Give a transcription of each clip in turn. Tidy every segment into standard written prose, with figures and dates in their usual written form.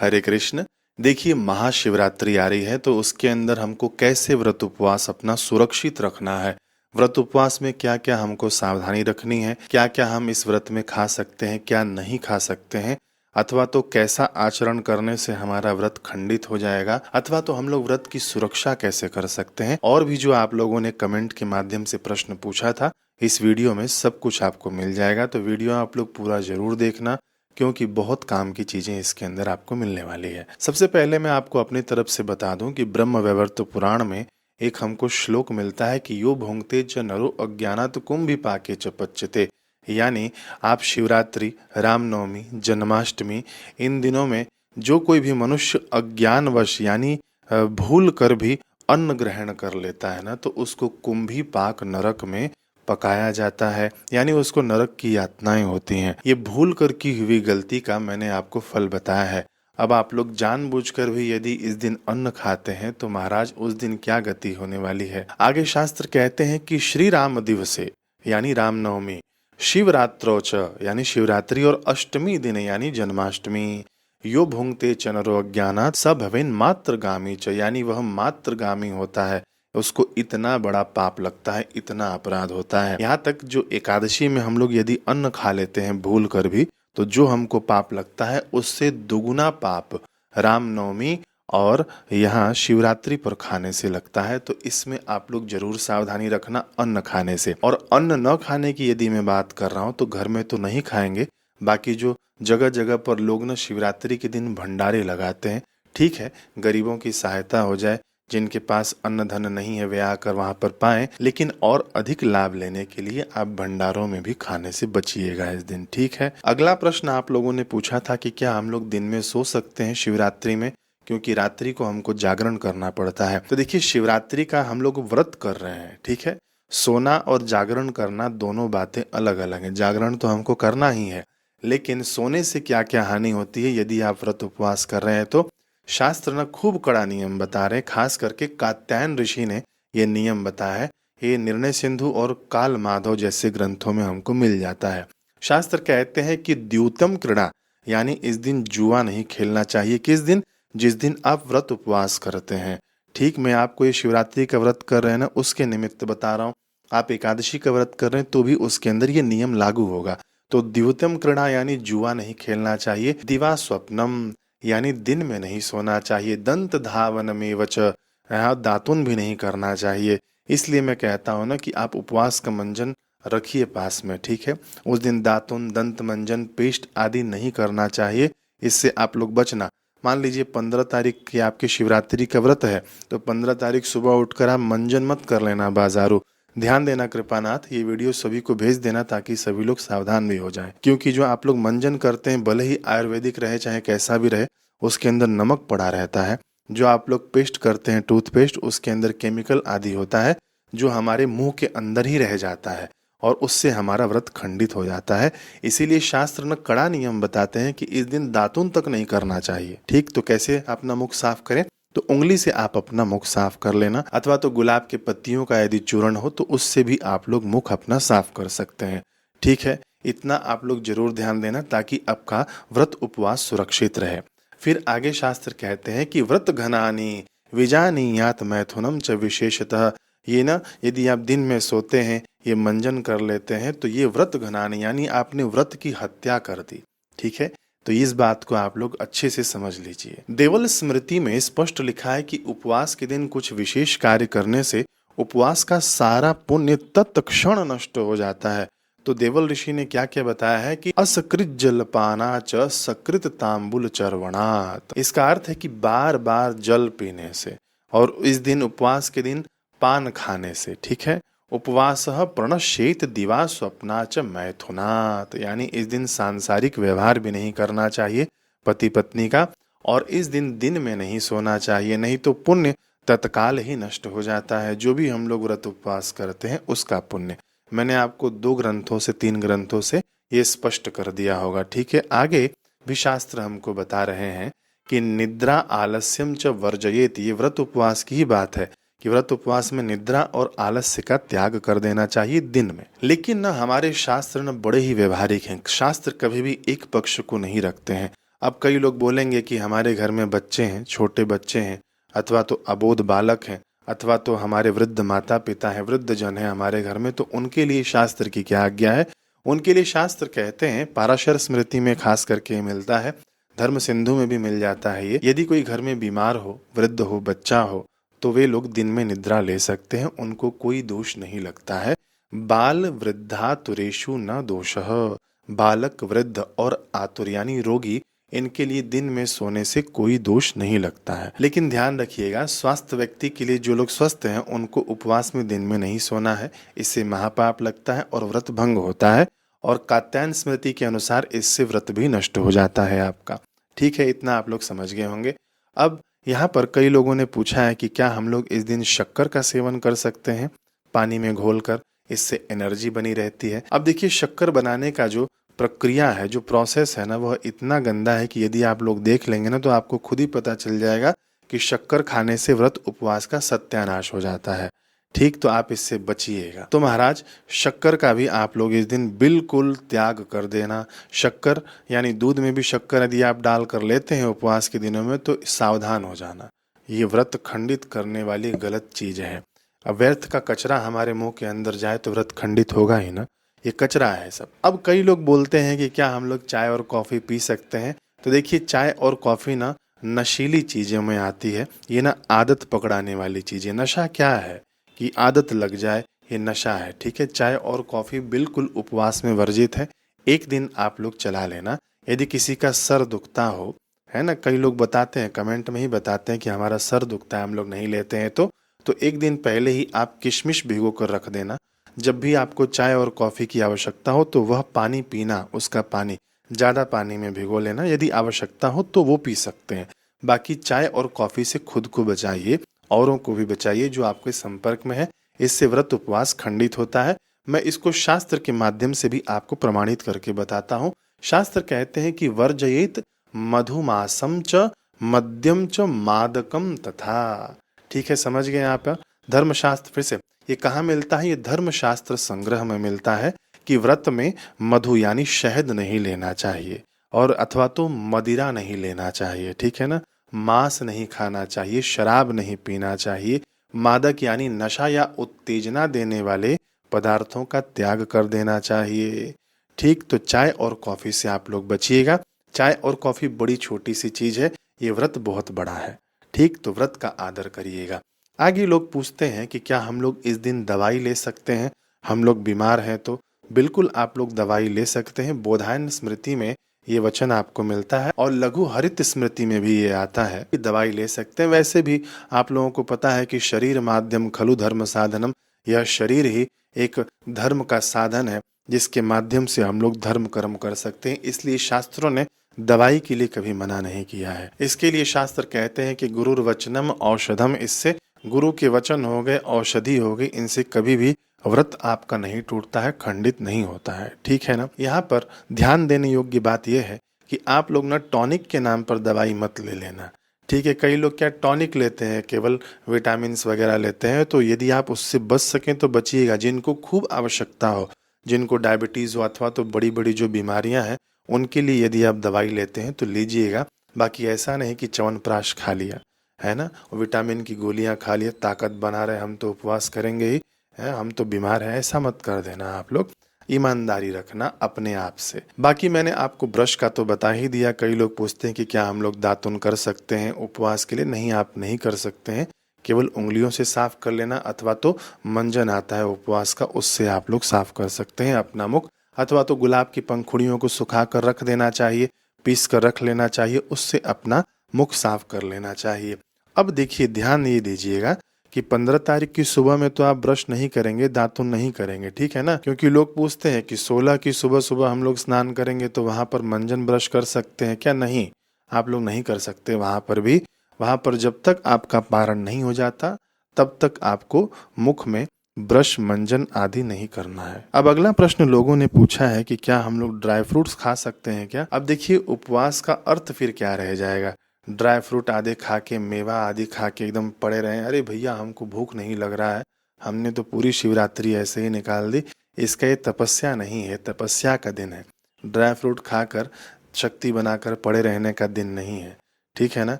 हरे कृष्ण। देखिए, महाशिवरात्रि आ रही है तो उसके अंदर हमको कैसे व्रत उपवास अपना सुरक्षित रखना है, व्रत उपवास में क्या क्या हमको सावधानी रखनी है, क्या क्या हम इस व्रत में खा सकते हैं, क्या नहीं खा सकते हैं, अथवा तो कैसा आचरण करने से हमारा व्रत खंडित हो जाएगा, अथवा तो हम लोग व्रत की सुरक्षा कैसे कर सकते हैं, और भी जो आप लोगों ने कमेंट के माध्यम से प्रश्न पूछा था, इस वीडियो में सब कुछ आपको मिल जाएगा। तो वीडियो आप लोग पूरा जरूर देखना, क्योंकि बहुत काम की चीजें इसके अंदर आपको मिलने वाली है। सबसे पहले मैं आपको अपनी तरफ से बता दूं कि ब्रह्म वैवर्त पुराण में एक हमको श्लोक मिलता है कि यो भुंक्ते च नरो अज्ञानात् कुंभी पाके च पच्यते। यानी आप शिवरात्रि, रामनवमी, जन्माष्टमी, इन दिनों में जो कोई भी मनुष्य अज्ञानवश यानी भूल कर भी अन्न ग्रहण कर लेता है ना, तो उसको कुंभी पाक नरक में पकाया जाता है, यानी उसको नरक की यातनाएं होती हैं। ये भूल कर की हुई गलती का मैंने आपको फल बताया है। अब आप लोग जानबूझकर भी यदि इस दिन अन्न खाते हैं तो महाराज उस दिन क्या गति होने वाली है। आगे शास्त्र कहते हैं कि श्री राम दिवसे यानी रामनवमी, शिवरात्रोच यानी शिवरात्रि, और अष्टमी दिन यानी जन्माष्टमी, यो भुंक्ते च नरो अज्ञानात् स भवेन मात्रगामी च, यानी वह मात्रगामी होता है, उसको इतना बड़ा पाप लगता है, इतना अपराध होता है। यहाँ तक जो एकादशी में हम लोग यदि अन्न खा लेते हैं भूल कर भी, तो जो हमको पाप लगता है उससे दुगुना पाप रामनवमी और यहाँ शिवरात्रि पर खाने से लगता है। तो इसमें आप लोग जरूर सावधानी रखना अन्न खाने से। और अन्न न खाने की यदि मैं बात कर रहा हूँ तो घर में तो नहीं खाएंगे, बाकी जो जगह जगह पर लोग ना शिवरात्रि के दिन भंडारे लगाते हैं, ठीक है, गरीबों की सहायता हो जाए, जिनके पास अन्न धन नहीं है वे आकर वहां पर पाएं, लेकिन और अधिक लाभ लेने के लिए आप भंडारों में भी खाने से बचिएगा इस दिन, ठीक है। अगला प्रश्न आप लोगों ने पूछा था कि क्या हम लोग दिन में सो सकते हैं शिवरात्रि में, क्योंकि रात्रि को हमको जागरण करना पड़ता है। तो देखिए, शिवरात्रि का हम लोग व्रत कर रहे हैं, ठीक है। सोना और जागरण करना दोनों बातें अलग अलग हैं। जागरण तो हमको करना ही है, लेकिन सोने से क्या क्या हानि होती है यदि आप व्रत उपवास कर रहे हैं तो शास्त्र ना खूब कड़ा नियम बता रहे हैं। खास करके कात्यायन ऋषि ने ये नियम बताया है। ये निर्णय सिंधु और काल माधव जैसे ग्रंथों में हमको मिल जाता है। शास्त्र कहते हैं कि द्यूतम क्रीड़ा, यानी इस दिन जुआ नहीं खेलना चाहिए। किस दिन? जिस दिन आप व्रत उपवास करते हैं। ठीक, मैं आपको ये शिवरात्रि का व्रत कर रहे हैं ना, उसके निमित्त बता रहा हूँ। आप एकादशी का व्रत कर रहे हैं तो भी उसके अंदर ये नियम लागू होगा। तो द्यूतम क्रीड़ा यानी जुआ नहीं खेलना चाहिए। दिवा स्वप्नम यानी दिन में नहीं सोना चाहिए। दंत धावन में वच, यहाँ दातुन भी नहीं करना चाहिए। इसलिए मैं कहता हूँ ना कि आप उपवास का मंजन रखिए पास में, ठीक है। उस दिन दातुन, दंत मंजन, पेस्ट आदि नहीं करना चाहिए, इससे आप लोग बचना। मान लीजिए 15 तारीख की आपकी शिवरात्रि का व्रत है, तो 15 तारीख सुबह उठकर आप मंजन मत कर लेना बाजारू। ध्यान देना कृपानाथ, ये वीडियो सभी को भेज देना ताकि सभी लोग सावधान भी हो जाएं। क्योंकि जो आप लोग मंजन करते हैं, भले ही आयुर्वेदिक रहे चाहे कैसा भी रहे, उसके अंदर नमक पड़ा रहता है। जो आप लोग पेस्ट करते हैं टूथपेस्ट, उसके अंदर केमिकल आदि होता है जो हमारे मुंह के अंदर ही रह जाता है और उससे हमारा व्रत खंडित हो जाता है। इसीलिए शास्त्र न कड़ा नियम बताते हैं कि इस दिन दातुन तक नहीं करना चाहिए, ठीक। तो कैसे अपना मुख साफ करें? तो उंगली से आप अपना मुख साफ कर लेना, अथवा तो गुलाब के पत्तियों का यदि चूर्ण हो तो उससे भी आप लोग मुख अपना साफ कर सकते हैं, ठीक है। इतना आप लोग जरूर ध्यान देना ताकि आपका व्रत उपवास सुरक्षित रहे। फिर आगे शास्त्र कहते हैं कि व्रत घनानी विजानीयात मैथुनम च विशेषतः। ये ना, यदि आप दिन में सोते हैं, ये मंजन कर लेते हैं, तो ये व्रत घनानी यानी आपने व्रत की हत्या कर दी, ठीक है। तो इस बात को आप लोग अच्छे से समझ लीजिए। देवल स्मृति में स्पष्ट लिखा है कि उपवास के दिन कुछ विशेष कार्य करने से उपवास का सारा पुण्य तत्क्षण नष्ट हो जाता है। तो देवल ऋषि ने क्या क्या बताया है कि असकृत जलपाना च सकृत तांबुल चर्वणात्। इसका अर्थ है कि बार बार जल पीने से और इस दिन उपवास के दिन पान खाने से, ठीक है। उपवास प्रणश्येत दिवा स्वप्ना च मैथुनात्, यानी इस दिन सांसारिक व्यवहार भी नहीं करना चाहिए पति पत्नी का, और इस दिन दिन में नहीं सोना चाहिए, नहीं तो पुण्य तत्काल ही नष्ट हो जाता है। जो भी हम लोग व्रत उपवास करते हैं उसका पुण्य मैंने आपको 2 ग्रंथों से 3 ग्रंथों से ये स्पष्ट कर दिया होगा, ठीक है। आगे भी शास्त्र हमको बता रहे हैं कि निद्रा आलस्यम च वर्जयेत। ये व्रत उपवास की ही बात है कि व्रत उपवास में निद्रा और आलस्य का त्याग कर देना चाहिए दिन में। लेकिन ना हमारे शास्त्र न बड़े ही व्यवहारिक हैं। शास्त्र कभी भी एक पक्ष को नहीं रखते हैं। अब कई लोग बोलेंगे कि हमारे घर में बच्चे हैं, छोटे बच्चे हैं, अथवा तो अबोध बालक हैं, अथवा तो हमारे वृद्ध माता पिता हैं, वृद्ध जन हैं हमारे घर में, तो उनके लिए शास्त्र की क्या आज्ञा है। उनके लिए शास्त्र कहते हैं, पाराशर स्मृति में खास करके मिलता है, धर्म सिंधु में भी मिल जाता है ये, यदि कोई घर में बीमार हो, वृद्ध हो, बच्चा हो, तो वे लोग दिन में निद्रा ले सकते हैं, उनको कोई दोष नहीं लगता है। बाल वृद्धा तुरेशु न दोषः, बालक, वृद्ध और आतुर यानी रोगी, इनके लिए दिन में सोने से कोई दोष नहीं लगता है। लेकिन ध्यान रखिएगा, स्वस्थ व्यक्ति के लिए, जो लोग स्वस्थ हैं, उनको उपवास में दिन में नहीं सोना है, इससे महापाप लगता है और व्रत भंग होता है, और कात्यायन स्मृति के अनुसार इससे व्रत भी नष्ट हो जाता है आपका। ठीक है, इतना आप लोग समझ गए होंगे। अब यहाँ पर कई लोगों ने पूछा है कि क्या हम लोग इस दिन शक्कर का सेवन कर सकते हैं पानी में घोलकर, इससे एनर्जी बनी रहती है। अब देखिए, शक्कर बनाने का जो प्रक्रिया है, जो प्रोसेस है ना, वह इतना गंदा है कि यदि आप लोग देख लेंगे ना, तो आपको खुद ही पता चल जाएगा कि शक्कर खाने से व्रत उपवास का सत्यानाश हो जाता है। ठीक, तो आप इससे बचिएगा। तो महाराज, शक्कर का भी आप लोग इस दिन बिल्कुल त्याग कर देना। शक्कर यानी दूध में भी शक्कर यदि आप डाल कर लेते हैं उपवास के दिनों में, तो सावधान हो जाना, ये व्रत खंडित करने वाली गलत चीज है। अब व्यर्थ का कचरा हमारे मुंह के अंदर जाए तो व्रत खंडित होगा ही ना, ये कचरा है सब। अब कई लोग बोलते हैं कि क्या हम लोग चाय और कॉफ़ी पी सकते हैं। तो देखिए, चाय और कॉफ़ी ना नशीली चीज़ों में आती है, ये ना आदत पकड़ाने वाली चीज़ें। नशा क्या है कि आदत लग जाए, ये नशा है। ठीक है, चाय और कॉफ़ी बिल्कुल उपवास में वर्जित है। एक दिन आप लोग चला लेना। यदि किसी का सर दुखता हो, है ना, कई लोग बताते हैं, कमेंट में ही बताते हैं कि हमारा सर दुखता है, हम लोग नहीं लेते हैं, तो एक दिन पहले ही आप किशमिश भिगो कर रख देना। जब भी आपको चाय और कॉफ़ी की आवश्यकता हो, तो वह पानी पीना, उसका पानी ज़्यादा पानी में भिगो लेना। यदि आवश्यकता हो तो वो पी सकते हैं। बाकी चाय और कॉफ़ी से खुद को बचाइए, औरों को भी बचाइए जो आपके संपर्क में है, इससे व्रत उपवास खंडित होता है। मैं इसको शास्त्र के माध्यम से भी आपको प्रमाणित करके बताता हूँ। शास्त्र कहते हैं कि वर्जयेत मधुमासम च मद्यम च मादकम तथा। ठीक है, समझ गए आप। धर्मशास्त्र, फिर से ये कहाँ मिलता है, ये धर्मशास्त्र संग्रह में मिलता है कि व्रत में मधु यानी शहद नहीं लेना चाहिए, और अथवा तो मदिरा नहीं लेना चाहिए। ठीक है ना, मांस नहीं खाना चाहिए, शराब नहीं पीना चाहिए, मादक यानी नशा या उत्तेजना देने वाले पदार्थों का त्याग कर देना चाहिए। ठीक, तो चाय और कॉफ़ी से आप लोग बचिएगा। चाय और कॉफ़ी बड़ी छोटी सी चीज़ है, ये व्रत बहुत बड़ा है। ठीक, तो व्रत का आदर करिएगा। आगे लोग पूछते हैं कि क्या हम लोग इस दिन दवाई ले सकते हैं, हम लोग बीमार हैं तो। बिल्कुल आप लोग दवाई ले सकते हैं। बोधायन स्मृति में ये वचन आपको मिलता है, और लघु हरित स्मृति में भी ये आता है कि दवाई ले सकते हैं। वैसे भी आप लोगों को पता है कि शरीर माध्यम खलु धर्म साधनम, यह शरीर ही एक धर्म का साधन है, जिसके माध्यम से हम लोग धर्म कर्म कर सकते हैं। इसलिए शास्त्रों ने दवाई के लिए कभी मना नहीं किया है। इसके लिए शास्त्र कहते हैं कि गुरुर वचनम औषधम, इससे गुरु के वचन हो गए, औषधि हो गई, इनसे कभी भी व्रत आपका नहीं टूटता है, खंडित नहीं होता है। ठीक है ना। यहाँ पर ध्यान देने योग्य बात यह है कि आप लोग ना टॉनिक के नाम पर दवाई मत ले लेना। ठीक है, कई लोग क्या टॉनिक लेते हैं, केवल विटामिन वगैरह लेते हैं, तो यदि आप उससे बच सकें तो बचिएगा। जिनको खूब आवश्यकता हो, जिनको डायबिटीज़ हो, अथवा तो बड़ी बड़ी जो बीमारियां हैं, उनके लिए यदि आप दवाई लेते हैं तो लीजिएगा। बाकी ऐसा नहीं कि च्यवनप्राश खा लिया, है ना, विटामिन की गोलियां खा लिया, ताकत बना रहे, हम तो उपवास करेंगे ही, है, हम तो बीमार हैं, ऐसा मत कर देना आप लोग। ईमानदारी रखना अपने आप से। बाकी मैंने आपको ब्रश का तो बता ही दिया। कई लोग पूछते हैं कि क्या हम लोग दातुन कर सकते हैं उपवास के लिए। नहीं, आप नहीं कर सकते हैं। केवल उंगलियों से साफ कर लेना, अथवा तो मंजन आता है उपवास का, उससे आप लोग साफ कर सकते हैं अपना मुख। अथवा तो गुलाब की पंखुड़ियों को सुखा कर रख देना चाहिए, पीस कर रख लेना चाहिए, उससे अपना मुख साफ कर लेना चाहिए। अब देखिए, ध्यान ये दीजिएगा कि 15 तारीख की सुबह में तो आप ब्रश नहीं करेंगे, दातुन नहीं करेंगे। ठीक है ना, क्योंकि लोग पूछते हैं कि 16 की सुबह सुबह हम लोग स्नान करेंगे तो वहां पर मंजन ब्रश कर सकते हैं क्या। नहीं, आप लोग नहीं कर सकते। वहां पर भी, वहां पर जब तक आपका पारण नहीं हो जाता तब तक आपको मुख में ब्रश, मंजन आदि नहीं करना है। अब अगला प्रश्न लोगों ने पूछा है कि क्या हम लोग ड्राई फ्रूट्स खा सकते हैं क्या। अब देखिए, उपवास का अर्थ फिर क्या रह जाएगा। ड्राई फ्रूट आदि खा के, मेवा आदि खा के एकदम पड़े रहे, अरे भैया हमको भूख नहीं लग रहा है, हमने तो पूरी शिवरात्रि ऐसे ही निकाल दी। इसका ये तपस्या नहीं है, तपस्या का दिन है। ड्राई फ्रूट खाकर शक्ति बनाकर पड़े रहने का दिन नहीं है, ठीक है ना।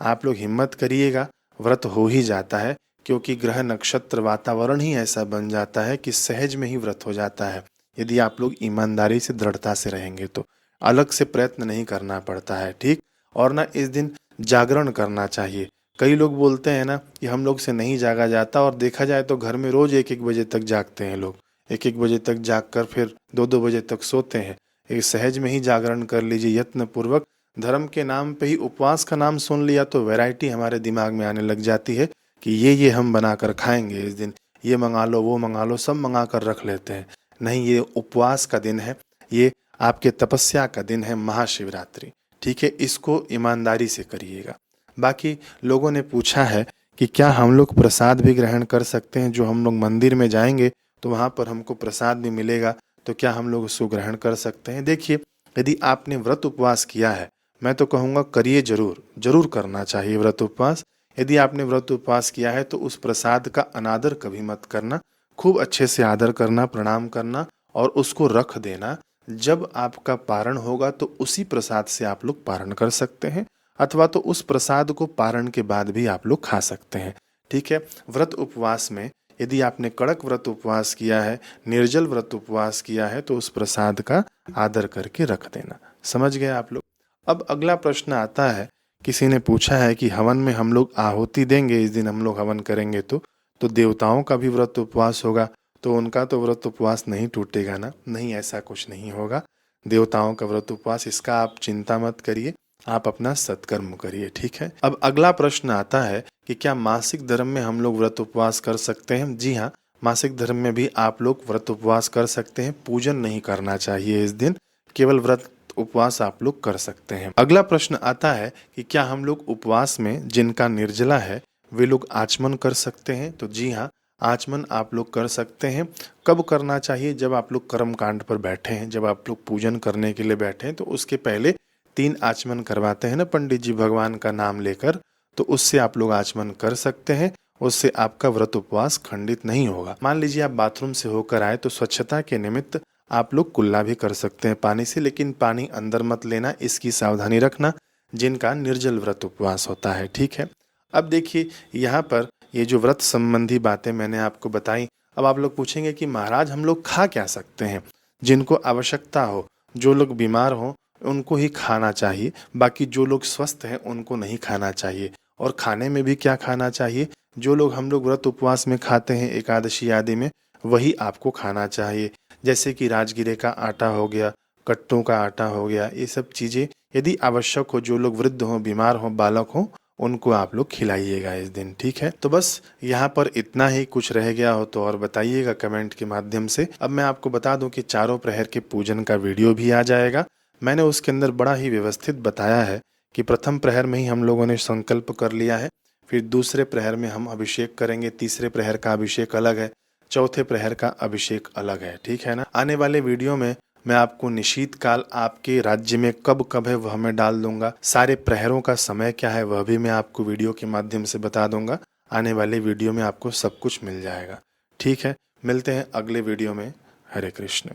आप लोग हिम्मत करिएगा, व्रत हो ही जाता है, क्योंकि ग्रह नक्षत्र वातावरण ही ऐसा बन जाता है कि सहज में ही व्रत हो जाता है। यदि आप लोग ईमानदारी से दृढ़ता से रहेंगे तो अलग से प्रयत्न नहीं करना पड़ता है, ठीक। और ना इस दिन जागरण करना चाहिए। कई लोग बोलते हैं ना कि हम लोग से नहीं जागा जाता, और देखा जाए तो घर में रोज 1-1 बजे तक जागते हैं लोग। 1-1 बजे तक जाग कर फिर 2-2 बजे तक सोते हैं। एक सहज में ही जागरण कर लीजिए यत्न पूर्वक। धर्म के नाम पे ही उपवास का नाम सुन लिया तो वैरायटी हमारे दिमाग में आने लग जाती है कि ये हम बना कर खाएंगे इस दिन, ये मंगा लो वो मंगा लो, सब मंगा कर रख लेते हैं। नहीं, ये उपवास का दिन है, ये आपके तपस्या का दिन है, महाशिवरात्रि, ठीक है। इसको ईमानदारी से करिएगा। बाकी लोगों ने पूछा है कि क्या हम लोग प्रसाद भी ग्रहण कर सकते हैं? जो हम लोग मंदिर में जाएंगे तो वहाँ पर हमको प्रसाद भी मिलेगा, तो क्या हम लोग उसको ग्रहण कर सकते हैं? देखिए, यदि आपने व्रत उपवास किया है, मैं तो कहूँगा करिए, जरूर करना चाहिए व्रत उपवास। यदि आपने व्रत उपवास किया है तो उस प्रसाद का अनादर कभी मत करना, खूब अच्छे से आदर करना, प्रणाम करना और उसको रख देना। जब आपका पारण होगा तो उसी प्रसाद से आप लोग पारण कर सकते हैं, अथवा तो उस प्रसाद को पारण के बाद भी आप लोग खा सकते हैं, ठीक है। व्रत उपवास में यदि आपने कड़क व्रत उपवास किया है, निर्जल व्रत उपवास किया है, तो उस प्रसाद का आदर करके रख देना। समझ गए आप लोग? अब अगला प्रश्न आता है, किसी ने पूछा है कि हवन में हम लोग आहुति देंगे, इस दिन हम लोग हवन करेंगे तो देवताओं का भी व्रत उपवास होगा, तो उनका तो व्रत उपवास नहीं टूटेगा ना? नहीं, ऐसा कुछ नहीं होगा। देवताओं का व्रत उपवास, इसका आप चिंता मत करिए, आप अपना सत्कर्म करिए, ठीक है। अब अगला प्रश्न आता है कि क्या मासिक धर्म में हम लोग व्रत उपवास कर सकते हैं? जी हाँ, मासिक धर्म में भी आप लोग व्रत उपवास कर सकते हैं। पूजन नहीं करना चाहिए इस दिन, केवल व्रत उपवास आप लोग कर सकते हैं। अगला प्रश्न आता है कि क्या हम लोग उपवास में जिनका निर्जला है वे लोग आचमन कर सकते हैं? तो जी हाँ, आचमन आप लोग कर सकते हैं। कब करना चाहिए? जब आप लोग कर्म कांड पर बैठे हैं, जब आप लोग पूजन करने के लिए बैठे हैं, तो उसके पहले 3 आचमन करवाते हैं ना पंडित जी भगवान का नाम लेकर, तो उससे आप लोग आचमन कर सकते हैं। उससे आपका व्रत उपवास खंडित नहीं होगा। मान लीजिए आप बाथरूम से होकर आए तो स्वच्छता के निमित्त आप लोग कुल्ला भी कर सकते हैं पानी से, लेकिन पानी अंदर मत लेना, इसकी सावधानी रखना जिनका निर्जल व्रत उपवास होता है, ठीक है। अब देखिए, यहाँ पर ये जो व्रत संबंधी बातें मैंने आपको बताई, अब आप लोग पूछेंगे कि महाराज हम लोग खा क्या सकते हैं? जिनको आवश्यकता हो, जो लोग बीमार हो उनको ही खाना चाहिए, बाकी जो लोग स्वस्थ हैं उनको नहीं खाना चाहिए। और खाने में भी क्या खाना चाहिए? जो लोग हम लोग व्रत उपवास में खाते हैं एकादशी आदि में, वही आपको खाना चाहिए। जैसे कि राजगिरे का आटा हो गया, कट्टों का आटा हो गया, ये सब चीज़ें यदि आवश्यक हो, जो लोग वृद्ध हों, बीमार हों, बालक हों, उनको आप लोग खिलाइएगा इस दिन, ठीक है। तो बस यहाँ पर इतना ही, कुछ रह गया हो तो और बताइएगा कमेंट के माध्यम से। अब मैं आपको बता दूं कि चारों प्रहर के पूजन का वीडियो भी आ जाएगा। मैंने उसके अंदर बड़ा ही व्यवस्थित बताया है कि प्रथम प्रहर में ही हम लोगों ने संकल्प कर लिया है, फिर दूसरे प्रहर में हम अभिषेक करेंगे, तीसरे प्रहर का अभिषेक अलग है, चौथे प्रहर का अभिषेक अलग है, ठीक है ना। आने वाले वीडियो में मैं आपको निशीत काल आपके राज्य में कब कब है वह मैं डाल दूंगा, सारे प्रहरों का समय क्या है वह भी मैं आपको वीडियो के माध्यम से बता दूंगा। आने वाले वीडियो में आपको सब कुछ मिल जाएगा, ठीक है। मिलते हैं अगले वीडियो में। हरे कृष्ण।